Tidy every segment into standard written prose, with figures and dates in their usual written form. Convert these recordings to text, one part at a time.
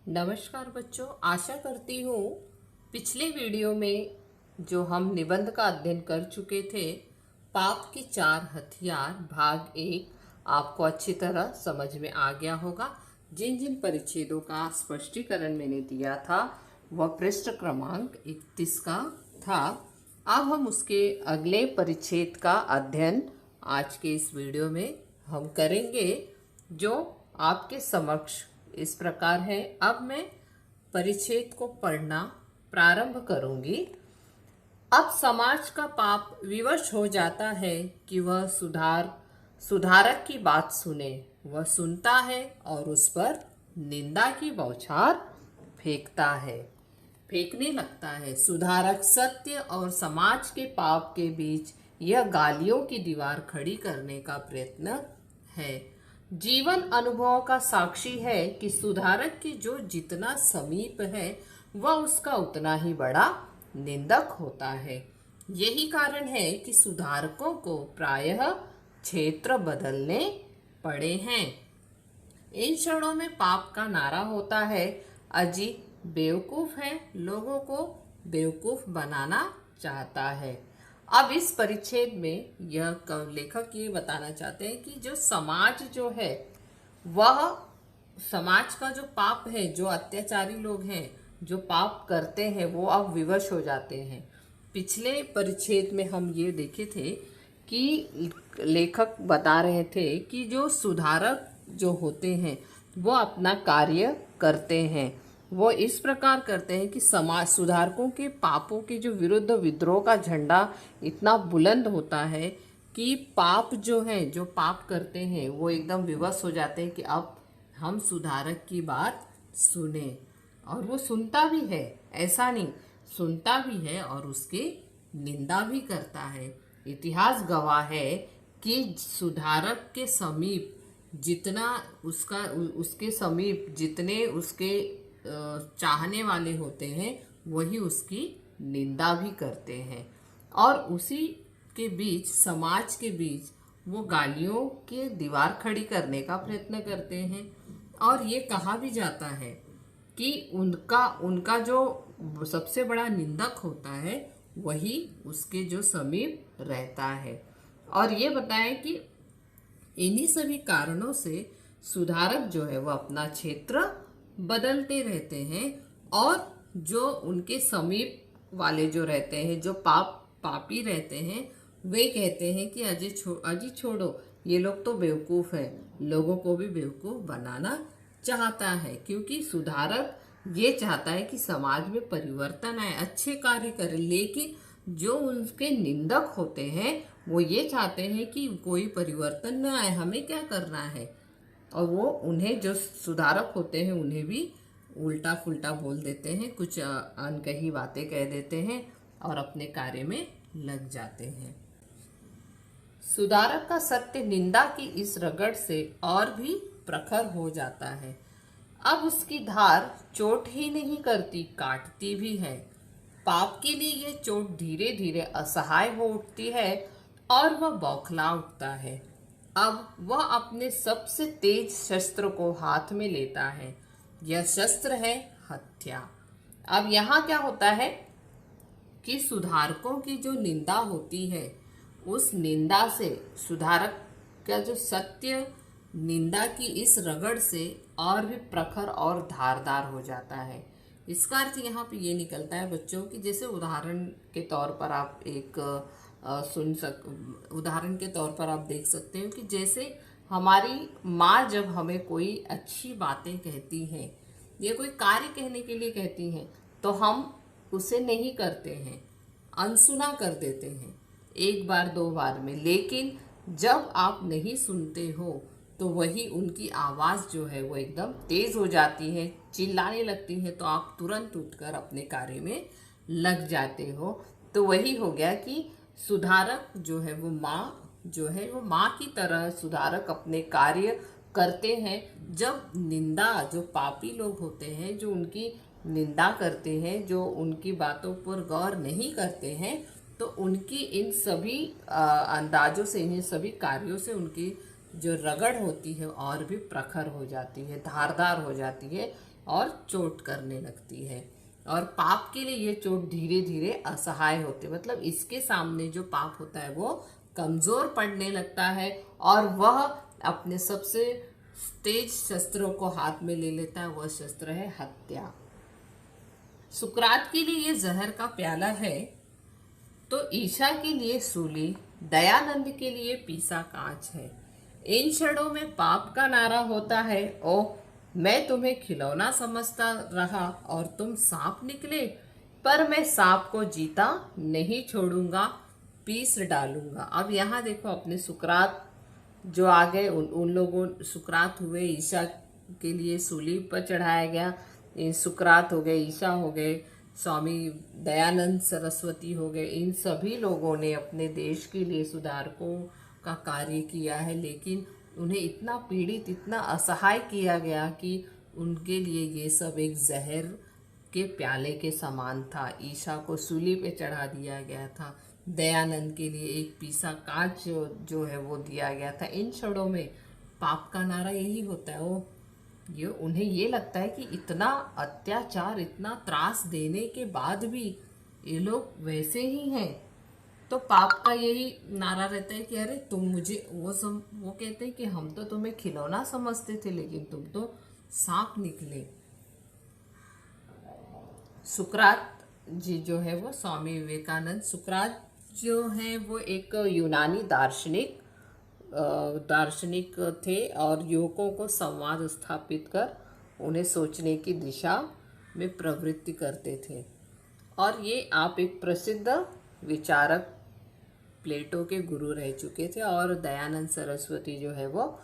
नमस्कार बच्चों, आशा करती हूँ पिछले वीडियो में जो हम निबंध का अध्ययन कर चुके थे, पाप के 4 हथियार भाग 1 आपको अच्छी तरह समझ में आ गया होगा। जिन जिन परिच्छेदों का स्पष्टीकरण मैंने दिया था वह पृष्ठ क्रमांक 31 का था। अब हम उसके अगले परिच्छेद का अध्ययन आज के इस वीडियो में हम करेंगे, जो आपके समक्ष इस प्रकार है। अब मैं परिच्छेद को पढ़ना प्रारंभ करूंगी। अब समाज का पाप विवश हो जाता है कि वह सुधारक की बात सुने। वह सुनता है और उस पर निंदा की बौछार फेंकने लगता है। सुधारक सत्य और समाज के पाप के बीच यह गालियों की दीवार खड़ी करने का प्रयत्न है। जीवन अनुभव का साक्षी है कि सुधारक के जो जितना समीप है वह उसका उतना ही बड़ा निंदक होता है। यही कारण है कि सुधारकों को प्रायः क्षेत्र बदलने पड़े हैं। इन क्षणों में पाप का नारा होता है, अजीत बेवकूफ है, लोगों को बेवकूफ बनाना चाहता है। अब इस परिच्छेद में यह लेखक ये बताना चाहते हैं कि जो समाज जो है, वह समाज का जो पाप है, जो अत्याचारी लोग हैं, जो पाप करते हैं, वो अब विवश हो जाते हैं। पिछले परिच्छेद में हम ये देखे थे कि लेखक बता रहे थे कि जो सुधारक जो होते हैं वो अपना कार्य करते हैं। वो इस प्रकार करते हैं कि समाज सुधारकों के पापों के जो विरुद्ध विद्रोह का झंडा इतना बुलंद होता है कि पाप जो है, जो पाप करते हैं, वो एकदम विवश हो जाते हैं कि अब हम सुधारक की बात सुने। और वो सुनता भी है, ऐसा नहीं, सुनता भी है और उसकी निंदा भी करता है। इतिहास गवाह है कि सुधारक के समीप जितना उसके समीप जितने उसके चाहने वाले होते हैं, वही उसकी निंदा भी करते हैं। और उसी के बीच, समाज के बीच, वो गालियों के दीवार खड़ी करने का प्रयत्न करते हैं। और ये कहा भी जाता है कि उनका जो सबसे बड़ा निंदक होता है वही उसके जो समीप रहता है। और ये बताएं कि इन्हीं सभी कारणों से सुधारक जो है वो अपना क्षेत्र बदलते रहते हैं। और जो उनके समीप वाले जो रहते हैं, जो पापी रहते हैं, वे कहते हैं कि अजी छोड़ो, ये लोग तो बेवकूफ़ है, लोगों को भी बेवकूफ़ बनाना चाहता है। क्योंकि सुधारक ये चाहता है कि समाज में परिवर्तन आए, अच्छे कार्य करे। लेकिन जो उनके निंदक होते हैं वो ये चाहते हैं कि कोई परिवर्तन न आए, हमें क्या करना है। और वो उन्हें, जो सुधारक होते हैं, उन्हें भी उल्टा फुल्टा बोल देते हैं, कुछ अनकही बातें कह देते हैं और अपने कार्य में लग जाते हैं। सुधारक का सत्य निंदा की इस रगड़ से और भी प्रखर हो जाता है। अब उसकी धार चोट ही नहीं करती, काटती भी है। पाप के लिए यह चोट धीरे धीरे असहाय हो उठती है और वह बौखला उठता है। अब वह अपने सबसे तेज शस्त्र को हाथ में लेता है। यह शस्त्र है हत्या। अब यहाँ क्या होता है कि सुधारकों की जो निंदा होती है, उस निंदा से सुधारक का जो सत्य निंदा की इस रगड़ से और भी प्रखर और धारदार हो जाता है। इसका अर्थ यहाँ पे ये निकलता है बच्चों कि जैसे उदाहरण के तौर पर आप एक उदाहरण के तौर पर आप देख सकते हो कि जैसे हमारी माँ जब हमें कोई अच्छी बातें कहती हैं या कोई कार्य कहने के लिए कहती हैं, तो हम उसे नहीं करते हैं, अनसुना कर देते हैं, एक बार दो बार में। लेकिन जब आप नहीं सुनते हो तो वही उनकी आवाज़ जो है वो एकदम तेज़ हो जाती है, चिल्लाने लगती है, तो आप तुरंत उठकर अपने कार्य में लग जाते हो। तो वही हो गया कि सुधारक जो है वो माँ की तरह सुधारक अपने कार्य करते हैं। जब निंदा, जो पापी लोग होते हैं, जो उनकी निंदा करते हैं, जो उनकी बातों पर गौर नहीं करते हैं, तो उनकी इन सभी अंदाजों से, इन सभी कार्यों से उनकी जो रगड़ होती है और भी प्रखर हो जाती है, धारदार हो जाती है। और चोट करने लगती है। और पाप के लिए ये चोट धीरे धीरे असहाय होती है, मतलब इसके सामने जो पाप होता है वो कमजोर पड़ने लगता है और वह अपने सबसे तेज शस्त्रों को हाथ में ले लेता है। वह शस्त्र है हत्या। सुकरात के लिए ये जहर का प्याला है, तो ईशा के लिए सूली, दयानंद के लिए पीसा कांच है। इन क्षणों में पाप का नारा होता है, ओ मैं तुम्हें खिलौना समझता रहा और तुम सांप निकले, पर मैं सांप को जीता नहीं छोड़ूंगा, पीस डालूंगा। अब यहाँ देखो अपने सुकरात जो आ गए, उन लोगों सुकरात हुए, ईशा के लिए सूली पर चढ़ाया गया। सुकरात हो गए, ईशा हो गए, स्वामी दयानंद सरस्वती हो गए। इन सभी लोगों ने अपने देश के लिए सुधारकों का कार्य किया है, लेकिन उन्हें इतना पीड़ित, इतना असहाय किया गया कि उनके लिए ये सब एक जहर के प्याले के समान था। ईशा को सूली पे चढ़ा दिया गया था, दयानंद के लिए एक पीसा कांच जो है वो दिया गया था। इन क्षणों में पाप का नारा यही होता है, वो ये उन्हें ये लगता है कि इतना अत्याचार, इतना त्रास देने के बाद भी ये लोग वैसे ही हैं। तो पाप का यही नारा रहता है कि अरे तुम मुझे वो कहते हैं कि हम तो तुम्हें खिलौना समझते थे, लेकिन तुम तो सांप निकले। सुकरात जी जो है वो स्वामी विवेकानंद, सुकरात जो है वो एक यूनानी दार्शनिक थे और युवकों को संवाद स्थापित कर उन्हें सोचने की दिशा में प्रवृत्ति करते थे। और ये आप एक प्रसिद्ध विचारक प्लेटो के गुरु रह चुके थे। और दयानंद सरस्वती जो है वो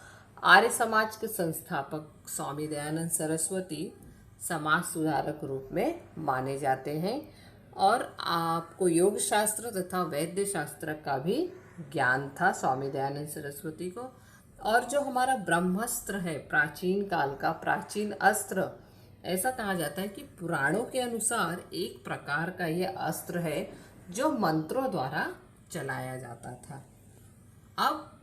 आर्य समाज के संस्थापक स्वामी दयानंद सरस्वती समाज सुधारक रूप में माने जाते हैं। और आपको योग शास्त्र तथा वैद्य शास्त्र का भी ज्ञान था स्वामी दयानंद सरस्वती को। और जो हमारा ब्रह्मास्त्र है, प्राचीन काल का प्राचीन अस्त्र, ऐसा कहा जाता है कि पुराणों के अनुसार एक प्रकार का यह अस्त्र है जो मंत्रों द्वारा चलाया जाता था। अब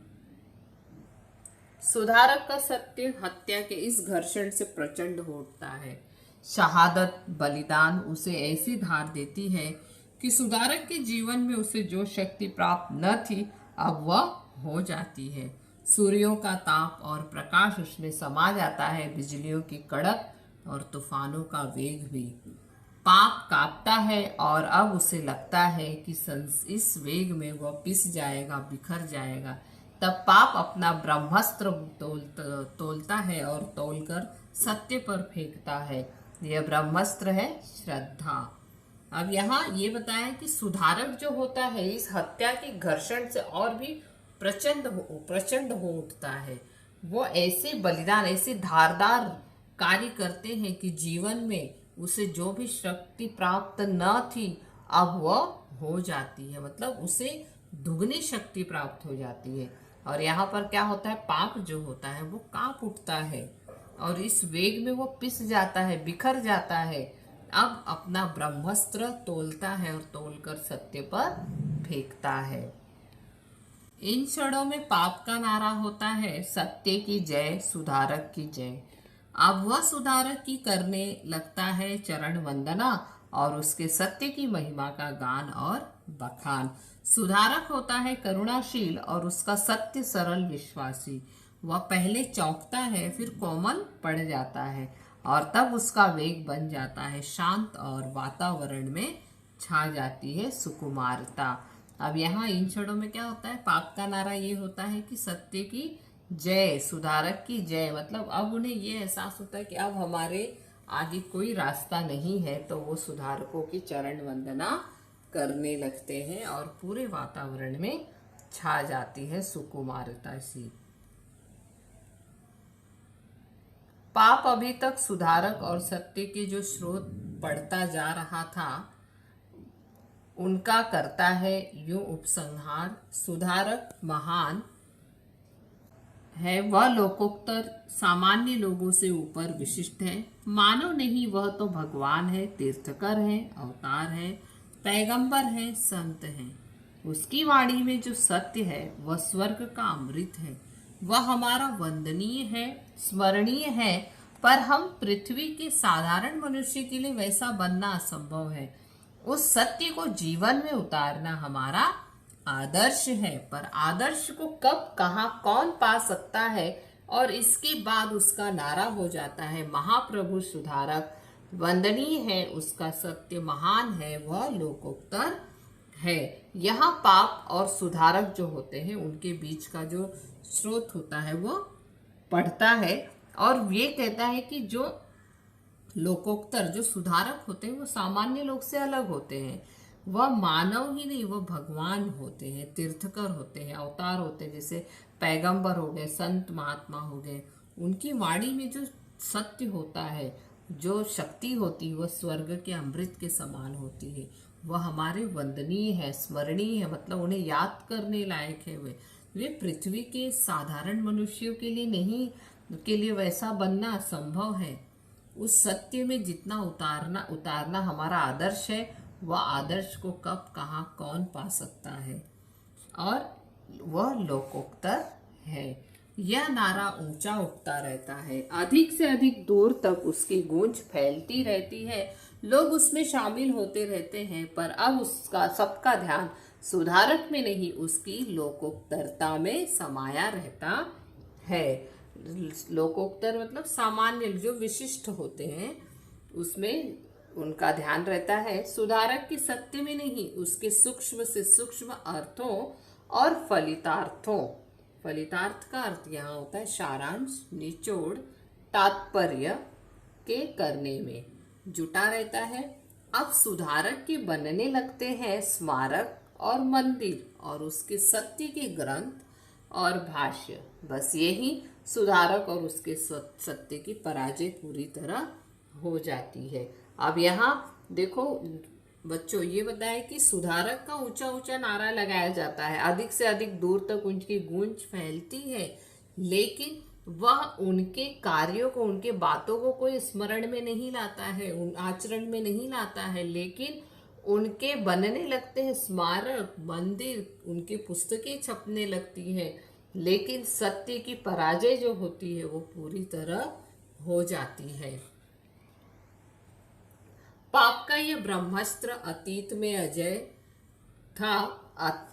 सुधारक का सत्य हत्या के इस घर्षण से प्रचंड हो उठता है। शहादत, बलिदान उसे ऐसी धार देती है कि सुधारक के जीवन में उसे जो शक्ति प्राप्त न थी अब वह हो जाती है। सूर्यों का ताप और प्रकाश उसमें समा जाता है, बिजलियों की कड़क और तूफानों का वेग भी। पाप कांपता है और अब उसे लगता है कि इस वेग में वह पिस जाएगा, बिखर जाएगा। तब पाप अपना ब्रह्मास्त्र तोलता है और तोलकर सत्य पर फेंकता है। यह ब्रह्मास्त्र है श्रद्धा। अब यहाँ ये बताया कि सुधारक जो होता है इस हत्या के घर्षण से और भी प्रचंड हो उठता है। वो ऐसे बलिदान, ऐसे धारदार कार्य करते हैं कि जीवन में उसे जो भी शक्ति प्राप्त न थी अब वह हो जाती है, मतलब उसे दुगनी शक्ति प्राप्त हो जाती है। और यहाँ पर क्या होता है, पाप जो होता है वो कांप उठता है और इस वेग में वो पिस जाता है, बिखर जाता है। अब अपना ब्रह्मास्त्र तोलता है और तोलकर सत्य पर फेंकता है। इन क्षणों में पाप का नारा होता है, सत्य की जय, सुधारक की जय। अब वह सुधारक की करने लगता है चरण वंदना और उसके सत्य की महिमा का गान और बखान। सुधारक होता है करुणाशील और उसका सत्य सरल विश्वासी। वह पहले चौंकता है, फिर कोमल पड़ जाता है और तब उसका वेग बन जाता है शांत और वातावरण में छा जाती है सुकुमारता। अब यहाँ इन क्षणों में क्या होता है, पाप का नारा ये होता है कि सत्य की जय, सुधारक की जय। मतलब अब उन्हें ये एहसास होता है कि अब हमारे आगे कोई रास्ता नहीं है, तो वो सुधारकों की चरण वंदना करने लगते हैं और पूरे वातावरण में छा जाती है सुकुमारता सी। पाप अभी तक सुधारक और सत्य के जो स्रोत बढ़ता जा रहा था उनका करता है यूं उपसंहार। सुधारक महान है, वह लोकोत्तर सामान्य लोगों से ऊपर विशिष्ट है। मानव नहीं, वह तो भगवान है, तीर्थकर है, अवतार है, पैगंबर है, संत है। उसकी वाणी में जो सत्य है वह स्वर्ग का अमृत है। वह हमारा वंदनीय है, स्मरणीय है पर हम पृथ्वी के साधारण मनुष्य के लिए वैसा बनना असंभव है। उस सत्य को जीवन में उतारना हमारा आदर्श है। पर आदर्श को कब कहाँ कौन पा सकता है, और इसके बाद उसका नारा हो जाता है महाप्रभु सुधारक वंदनीय है, उसका सत्य महान है, वह लोकोत्तर है। यहाँ पाप और सुधारक जो होते हैं उनके बीच का जो स्रोत होता है वो पढ़ता है और ये कहता है कि जो लोकोत्तर जो सुधारक होते हैं वो सामान्य लोग से अलग होते हैं। वह मानव ही नहीं, वह भगवान होते हैं, तीर्थकर होते हैं, अवतार होते हैं, जैसे पैगंबर हो गए, संत महात्मा हो गए। उनकी वाणी में जो सत्य होता है, जो शक्ति होती है, वह स्वर्ग के अमृत के समान होती है। वह हमारे वंदनीय है, स्मरणीय है, मतलब उन्हें याद करने लायक है। वे पृथ्वी के साधारण मनुष्यों के लिए नहीं, के लिए वैसा बनना असंभव है। उस सत्य में जितना उतारना हमारा आदर्श है, वह आदर्श को कब कहाँ कौन पा सकता है, और वह लोकोत्तर है। यह नारा ऊंचा उठता रहता है, अधिक से अधिक दूर तक उसकी गूंज फैलती रहती है, लोग उसमें शामिल होते रहते हैं। पर अब उसका सबका ध्यान सुधारक में नहीं, उसकी लोकोत्तरता में समाया रहता है। लोकोत्तर मतलब सामान्य जो विशिष्ट होते हैं उसमें उनका ध्यान रहता है, सुधारक के सत्य में नहीं, उसके सूक्ष्म से सूक्ष्म अर्थों और फलितार्थों। फलितार्थ का अर्थ यहाँ होता है सारांश, निचोड़, तात्पर्य के करने में जुटा रहता है। अब सुधारक के बनने लगते हैं स्मारक और मंदिर और उसके सत्य के ग्रंथ और भाष्य। बस यही सुधारक और उसके सत्य की पराजय पूरी तरह हो जाती है। अब यहाँ देखो बच्चों, ये बताया कि सुधारक का ऊंचा ऊंचा नारा लगाया जाता है, अधिक से अधिक दूर तक उनकी गूंज फैलती है, लेकिन वह उनके कार्यों को, उनके बातों को कोई स्मरण में नहीं लाता है, उन आचरण में नहीं लाता है, लेकिन उनके बनने लगते हैं स्मारक, मंदिर, उनकी पुस्तकें छपने लगती हैं, लेकिन सत्य की पराजय जो होती है वो पूरी तरह हो जाती है। पाप का यह ब्रह्मास्त्र अतीत में अजय था,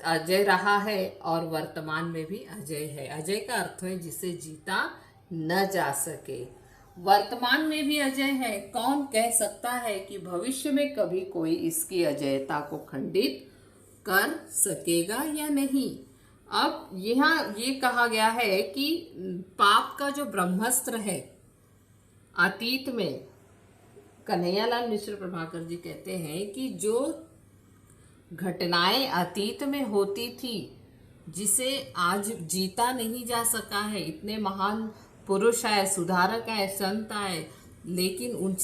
अजय रहा है और वर्तमान में भी अजय है। अजय का अर्थ है जिसे जीता न जा सके। वर्तमान में भी अजय है। कौन कह सकता है कि भविष्य में कभी कोई इसकी अजयता को खंडित कर सकेगा या नहीं। अब यहाँ ये कहा गया है कि पाप का जो ब्रह्मास्त्र है अतीत में, कन्हैयालाल मिश्र प्रभाकर जी कहते हैं कि जो घटनाएं अतीत में होती थी जिसे आज जीता नहीं जा सका है, इतने महान पुरुष आए, सुधारक आए, संत आए, लेकिन उन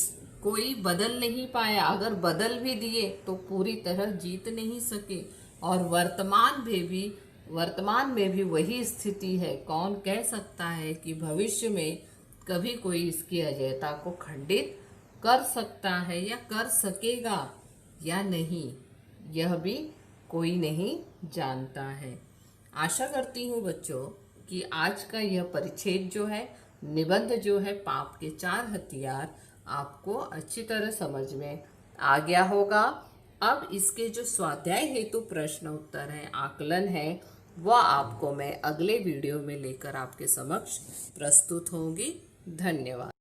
कोई बदल नहीं पाया। अगर बदल भी दिए तो पूरी तरह जीत नहीं सके। और वर्तमान में भी वही स्थिति है। कौन कह सकता है कि भविष्य में कभी कोई इसकी अजयता को खंडित कर सकता है या कर सकेगा या नहीं, यह भी कोई नहीं जानता है। आशा करती हूँ बच्चों कि आज का यह परिच्छेद जो है, निबंध जो है, पाप के 4 हथियार, आपको अच्छी तरह समझ में आ गया होगा। अब इसके जो स्वाध्याय हेतु प्रश्न उत्तर है, आकलन है, वह आपको मैं अगले वीडियो में लेकर आपके समक्ष प्रस्तुत होंगी। धन्यवाद।